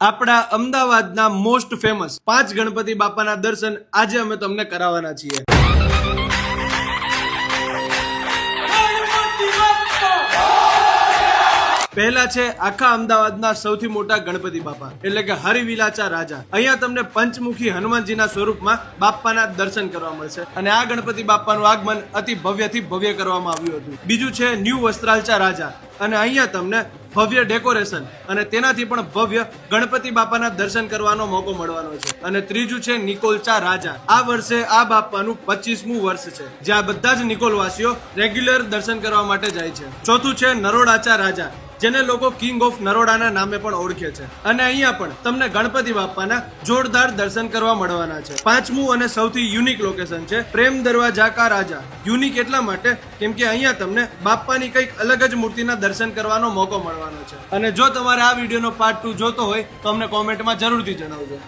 આપણા અમદાવાદના most famous 5 Ganpati બાપાના દર્શન આજે અમે તમને કરાવવાના છીએ. પહેલા છે આખા અમદાવાદના સૌથી મોટા ગણપતિ બાપા એટલે કે હરિવિલાચા રાજા. અહીંયા તમને પંચમુખી હનુમાનજીના સ્વરૂપમાં બાપાના દર્શન કરવા મળશે અને આ ગણપતિ બાપાનું આગમન અતિ ભવ્યથી ભવ્ય કરવામાં આવ્યું હતું. બીજું છે ન્યૂ વસ્ત્રાલચા રાજા અને અહીંયા તમને ભવ્ય ડેકોરેશન અને તેનાથી પણ ભવ્ય ગણપતિ બાપાના દર્શન કરવાનો મોકો મળવાનો છે. અને ત્રીજું છે નિકોલચા રાજા. આ વર્ષે આ બાપાનું 25મું વર્ષ છે જ્યાં બધા જ નિકોલવાસીઓ રેગ્યુલર દર્શન કરવા માટે જાય છે. ચોથું છે નરોડાચા રાજા જેને લોકો કિંગ ઓફ નરોડાના નામે પણ ઓળખે છે અને અહીંયા પણ તમને ગણપતિ બાપાના જોરદાર દર્શન કરવા મળવાના છે. પાંચમું અને સૌથી યુનિક લોકેશન છે પ્રેમ દરવાજા કા રાજા. યુનિક એટલા માટે કેમ કે અહીંયા તમને બાપાની કંઈક અલગ જ મૂર્તિના દર્શન કરવાનો મોકો મળવાનો છે. અને જો તમારે આ વિડીયોનો પાર્ટ 2 જોતો હોય તો અમને કોમેન્ટમાં જરૂરથી જણાવજો.